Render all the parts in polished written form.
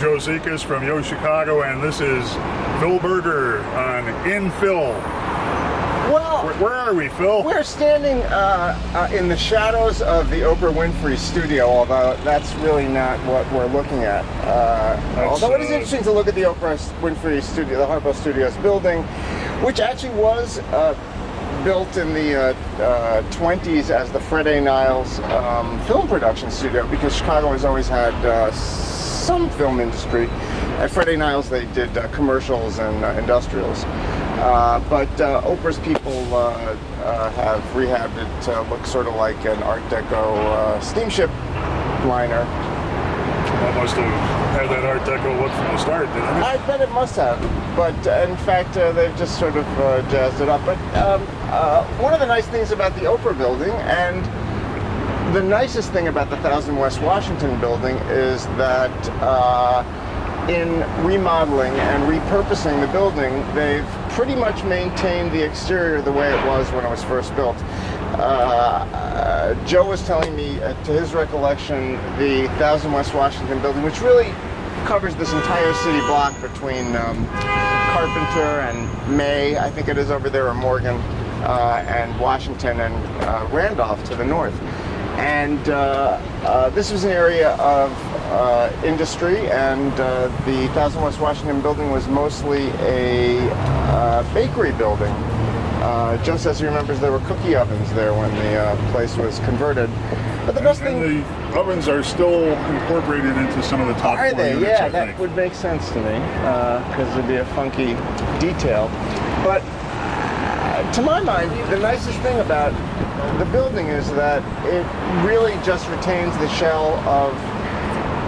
Joe Zekas from Yo Chicago, and this is Phil Berger on Infill. Well, Where are we, Phil? we're standing in the shadows of the Oprah Winfrey studio, although that's really not what we're looking at. Although it is interesting to look at the Oprah Winfrey studio, the Harpo Studios building, which actually was built in the 20s as the Fred A. Niles film production studio, because Chicago has always had some film industry. At Fred A. Niles they did commercials and industrials. But Oprah's people have rehabbed it to look sort of like an Art Deco steamship liner. That must have had that Art Deco look from the start, didn't it? I bet it must have, but in fact they've just sort of jazzed it up. But one of the nice things about the Oprah building, and the nicest thing about the 1000 West Washington building, is that in remodeling and repurposing the building, they've pretty much maintained the exterior the way it was when it was first built. Joe was telling me, to his recollection, the 1000 West Washington building, which really covers this entire city block between Carpenter and May, I think it is over there, or Morgan, and Washington and Randolph to the north. And this was an area of industry, and the 1000 West Washington building was mostly a bakery building. Joe says he remembers there were cookie ovens there when the place was converted. But the best thing... And the ovens are still incorporated into some of the top Are floor they? units, Yeah, I that think. would make sense to me, because it'd be a funky detail. But to my mind, the nicest thing about the building is that it really just retains the shell of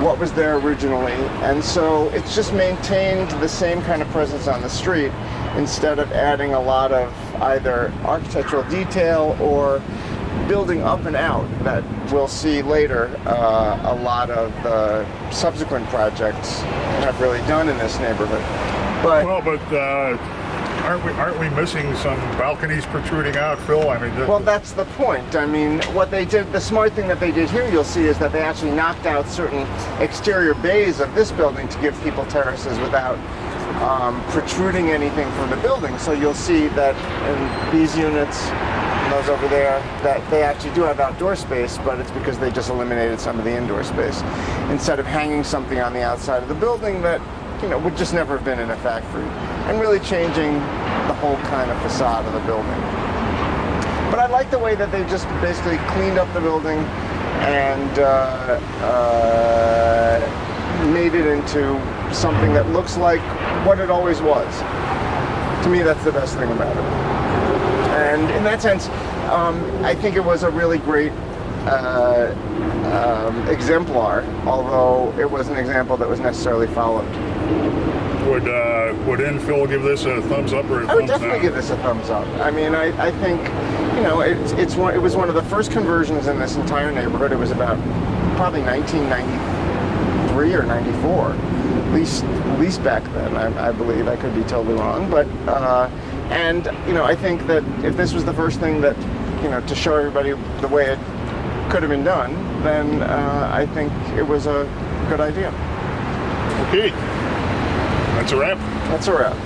what was there originally, and so it's just maintained the same kind of presence on the street, instead of adding a lot of either architectural detail or building up and out that we'll see later a lot of subsequent projects have really done in this neighborhood. But aren't we missing some balconies protruding out, Phil? I mean, well, that's the point. I mean, what they did, the smart thing that they did here, you'll see, is that they actually knocked out certain exterior bays of this building to give people terraces without protruding anything from the building. So you'll see that in these units, and those over there, that they actually do have outdoor space, but it's because they just eliminated some of the indoor space, instead of hanging something on the outside of the building that, you know, would just never have been in a factory, and really changing the whole kind of facade of the building. But I like the way that they just basically cleaned up the building and made it into something that looks like what it always was. To me, that's the best thing about it. And in that sense, I think it was a really great exemplar, although it was an example that was necessarily followed. Would Infill give this a thumbs up or a thumbs down? I would definitely give this a thumbs up. I mean, I think, you know, it was one of the first conversions in this entire neighborhood. It was about probably 1993 or 94, at least back then. I believe. I could be totally wrong, but and you know, I think that if this was the first thing that, you know, to show everybody the way it could have been done, then I think it was a good idea. Okay. That's a wrap. That's a wrap.